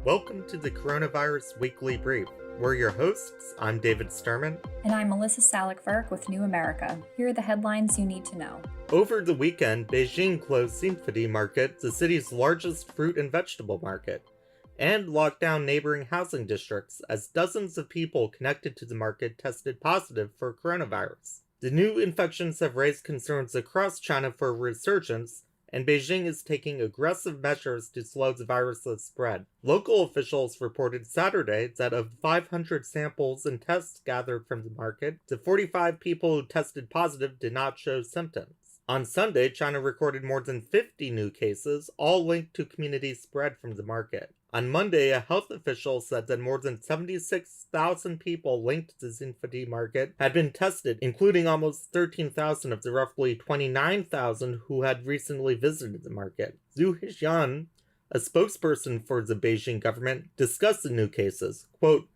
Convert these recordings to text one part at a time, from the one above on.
Welcome to the Coronavirus Weekly Brief. We're your hosts. I'm David Sturman. And I'm Melissa Salick-Verk with New America. Here are the headlines you need to know. Over the weekend, Beijing closed Symphony Market, the city's largest fruit and vegetable market, and locked down neighboring housing districts as dozens of people connected to the market tested positive for coronavirus. The new infections have raised concerns across China for a resurgence, and Beijing is taking aggressive measures to slow the virus's spread. Local officials reported Saturday that of 500 samples and tests gathered from the market, the 45 people who tested positive did not show symptoms. On Sunday, China recorded more than 50 new cases, all linked to community spread from the market. On Monday, a health official said that more than 76,000 people linked to the Symphony Market had been tested, including almost 13,000 of the roughly 29,000 who had recently visited the market. Zhu Yawn, a spokesperson for the Beijing government, discussed the new cases. Quote,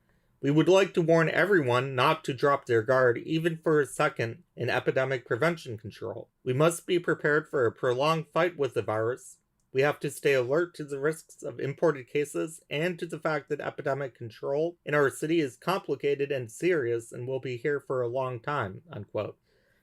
"We would like to warn everyone not to drop their guard, even for a second, in epidemic prevention control. We must be prepared for a prolonged fight with the virus. We have to stay alert to the risks of imported cases and to the fact that epidemic control in our city is complicated and serious and will be here for a long time," unquote.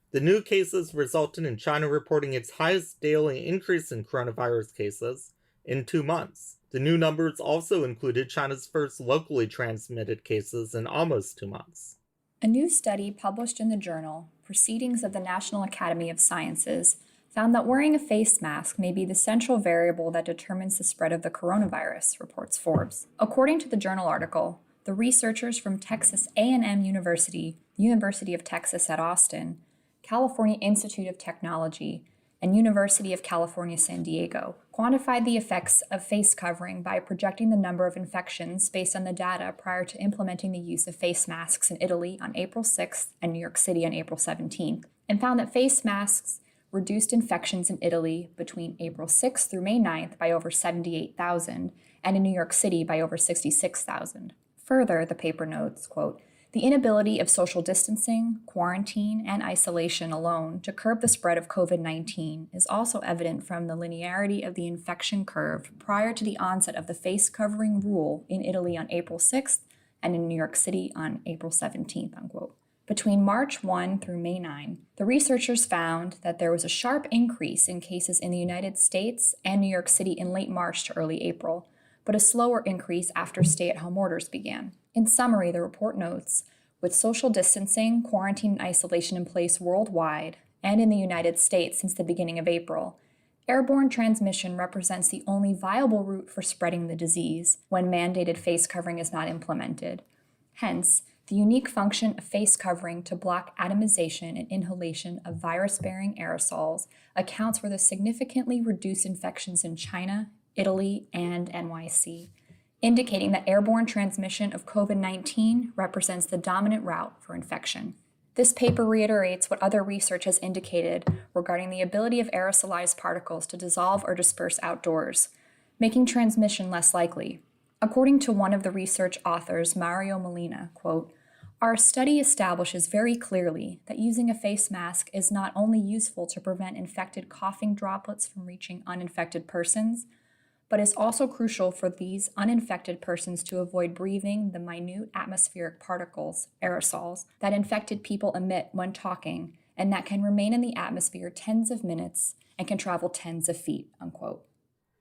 The new cases resulted in China reporting its highest daily increase in coronavirus cases in 2 months. The new numbers also included China's first locally transmitted cases in almost 2 months. A new study published in the journal Proceedings of the National Academy of Sciences found that wearing a face mask may be the central variable that determines the spread of the coronavirus, reports Forbes. According to the journal article, the researchers from Texas A&M University, University of Texas at Austin, California Institute of Technology, and University of California, San Diego, quantified the effects of face covering by projecting the number of infections based on the data prior to implementing the use of face masks in Italy on April 6th and New York City on April 17th, and found that face masks reduced infections in Italy between April 6th through May 9th by over 78,000 and in New York City by over 66,000. Further, the paper notes, quote, "The inability of social distancing, quarantine, and isolation alone to curb the spread of COVID-19 is also evident from the linearity of the infection curve prior to the onset of the face covering rule in Italy on April 6th and in New York City on April 17th, unquote. Between March 1 through May 9, the researchers found that there was a sharp increase in cases in the United States and New York City in late March to early April, but a slower increase after stay-at-home orders began. In summary, the report notes, with social distancing, quarantine, and isolation in place worldwide and in the United States since the beginning of April, airborne transmission represents the only viable route for spreading the disease when mandated face covering is not implemented. Hence, the unique function of face covering to block atomization and inhalation of virus-bearing aerosols accounts for the significantly reduced infections in China, Italy, and NYC, indicating that airborne transmission of COVID-19 represents the dominant route for infection. This paper reiterates what other research has indicated regarding the ability of aerosolized particles to dissolve or disperse outdoors, making transmission less likely. According to one of the research authors, Mario Molina, quote, "Our study establishes very clearly that using a face mask is not only useful to prevent infected coughing droplets from reaching uninfected persons, but is also crucial for these uninfected persons to avoid breathing the minute atmospheric particles, aerosols, that infected people emit when talking and that can remain in the atmosphere tens of minutes and can travel tens of feet," unquote.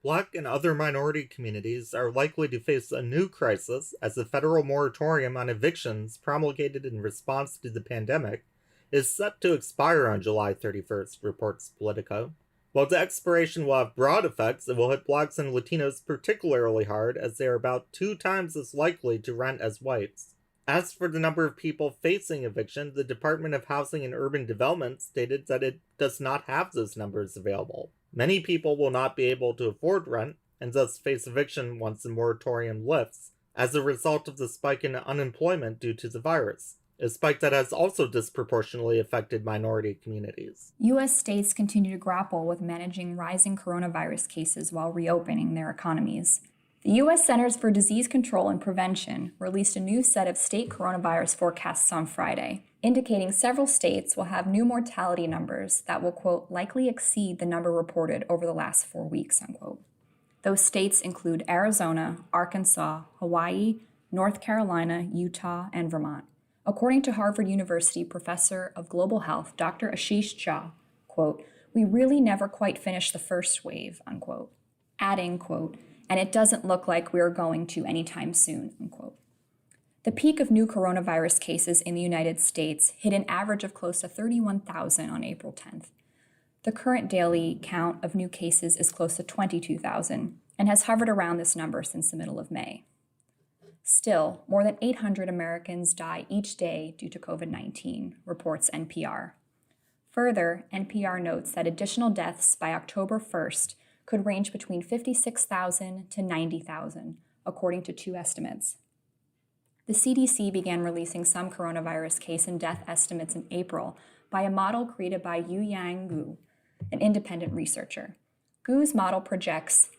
Black and other minority communities are likely to face a new crisis as the federal moratorium on evictions promulgated in response to the pandemic is set to expire on July 31st, reports Politico. While the expiration will have broad effects, it will hit Blacks and Latinos particularly hard as they are about 2 times as likely to rent as whites. As for the number of people facing eviction, the Department of Housing and Urban Development stated that it does not have those numbers available. Many people will not be able to afford rent and thus face eviction once the moratorium lifts as a result of the spike in unemployment due to the virus, a spike that has also disproportionately affected minority communities. U.S. states continue to grapple with managing rising coronavirus cases while reopening their economies. The U.S. Centers for Disease Control and Prevention released a new set of state coronavirus forecasts on Friday, indicating several states will have new mortality numbers that will, quote, "likely exceed the number reported over the last 4 weeks," unquote. Those states include Arizona, Arkansas, Hawaii, North Carolina, Utah, and Vermont. According to Harvard University professor of global health, Dr. Ashish Jha, quote, "We really never quite finished the first wave," unquote, adding, quote, "and it doesn't look like we're going to anytime soon," unquote. The peak of new coronavirus cases in the United States hit an average of close to 31,000 on April 10th. The current daily count of new cases is close to 22,000 and has hovered around this number since the middle of May. Still, more than 800 Americans die each day due to COVID-19, reports NPR. Further, NPR notes that additional deaths by October 1st could range between 56,000 to 90,000, according to two estimates. The CDC began releasing some coronavirus case and death estimates in April by a model created by Youyang Gu, an independent researcher. Gu's model projects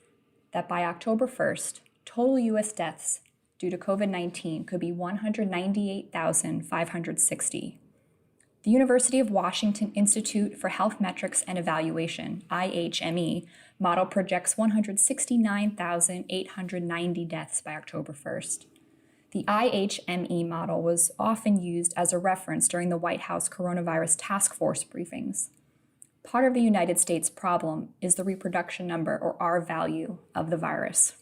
that by October 1st, total U.S. deaths due to COVID-19 could be 198,560. The University of Washington Institute for Health Metrics and Evaluation, IHME, model projects 169,890 deaths by October 1st. The IHME model was often used as a reference during the White House coronavirus task force briefings. Part of the United States problem is the reproduction number, or R value, of the virus.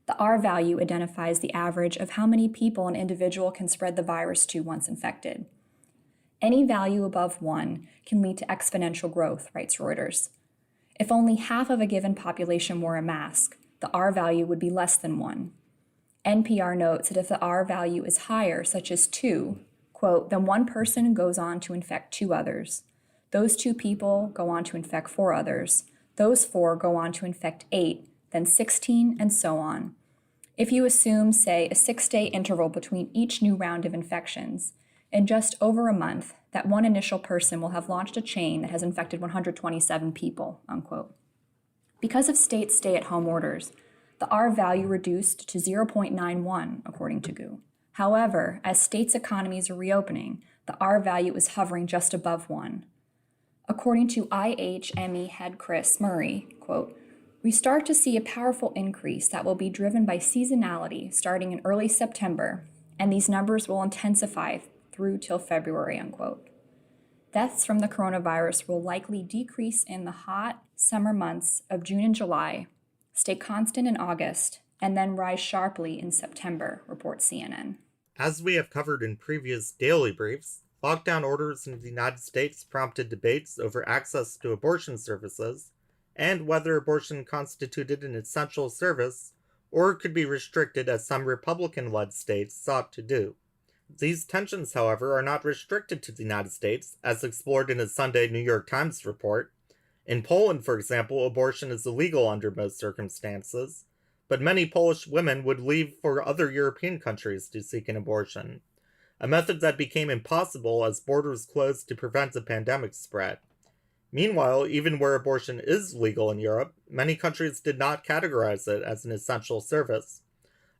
The R value identifies the average of how many people an individual can spread the virus to once infected. Any value above 1 can lead to exponential growth, writes Reuters. If only half of a given population wore a mask, the R value would be less than 1. NPR notes that if the R value is higher, such as 2, quote, then one person goes on to infect 2 others. Those 2 people go on to infect 4 others. Those 4 go on to infect 8, then 16, and so on. If you assume, say, a 6-day interval between each new round of infections, in just over a month, that one initial person will have launched a chain that has infected 127 people, unquote. Because of states' stay-at-home orders, the R value reduced to 0.91, according to Gu. However, as states' economies are reopening, the R value is hovering just above 1. According to IHME head Chris Murray, quote, "We start to see a powerful increase that will be driven by seasonality starting in early September, and these numbers will intensify through till February," unquote. Deaths from the coronavirus will likely decrease in the hot summer months of June and July, stay constant in August, and then rise sharply in September, reports CNN. As we have covered in previous daily briefs, lockdown orders in the United States prompted debates over access to abortion services and whether abortion constituted an essential service or could be restricted as some Republican-led states sought to do. These tensions, however, are not restricted to the United States, as explored in a Sunday New York Times report. In Poland, for example, abortion is illegal under most circumstances, but many Polish women would leave for other European countries to seek an abortion, a method that became impossible as borders closed to prevent the pandemic spread. Meanwhile, even where abortion is legal in Europe, many countries did not categorize it as an essential service.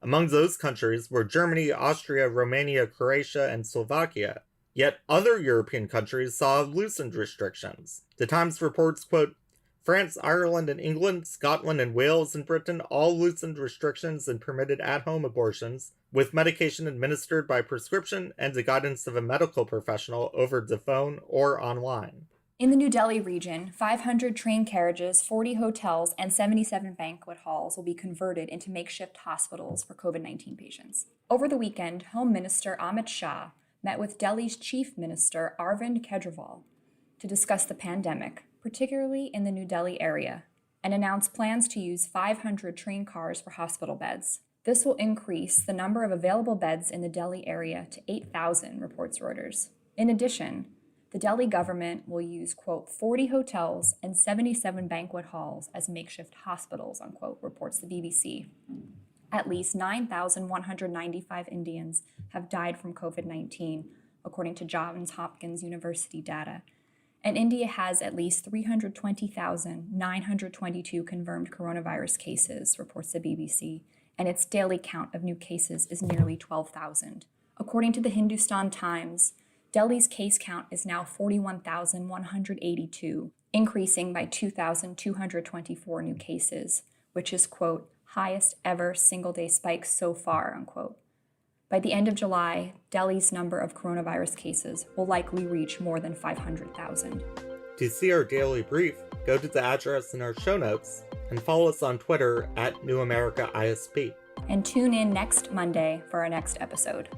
Among those countries were Germany, Austria, Romania, Croatia, and Slovakia. Yet other European countries saw loosened restrictions. The Times reports, quote, France, Ireland, and England, Scotland, and Wales and Britain all loosened restrictions and permitted at-home abortions, with medication administered by prescription and the guidance of a medical professional over the phone or online. In the New Delhi region, 500 train carriages, 40 hotels, and 77 banquet halls will be converted into makeshift hospitals for COVID-19 patients. Over the weekend, Home Minister Amit Shah met with Delhi's Chief Minister Arvind Kejriwal to discuss the pandemic, particularly in the New Delhi area, and announced plans to use 500 train cars for hospital beds. This will increase the number of available beds in the Delhi area to 8,000, reports Reuters. In addition, the Delhi government will use, quote, 40 hotels and 77 banquet halls as makeshift hospitals, unquote, reports the BBC. At least 9,195 Indians have died from COVID-19, according to Johns Hopkins University data. And India has at least 320,922 confirmed coronavirus cases, reports the BBC, and its daily count of new cases is nearly 12,000. According to the Hindustan Times, Delhi's case count is now 41,182, increasing by 2,224 new cases, which is, quote, highest ever single-day spike so far, unquote. By the end of July, Delhi's number of coronavirus cases will likely reach more than 500,000. To see our daily brief, go to the address in our show notes and follow us on Twitter @NewAmericaISP. And tune in next Monday for our next episode.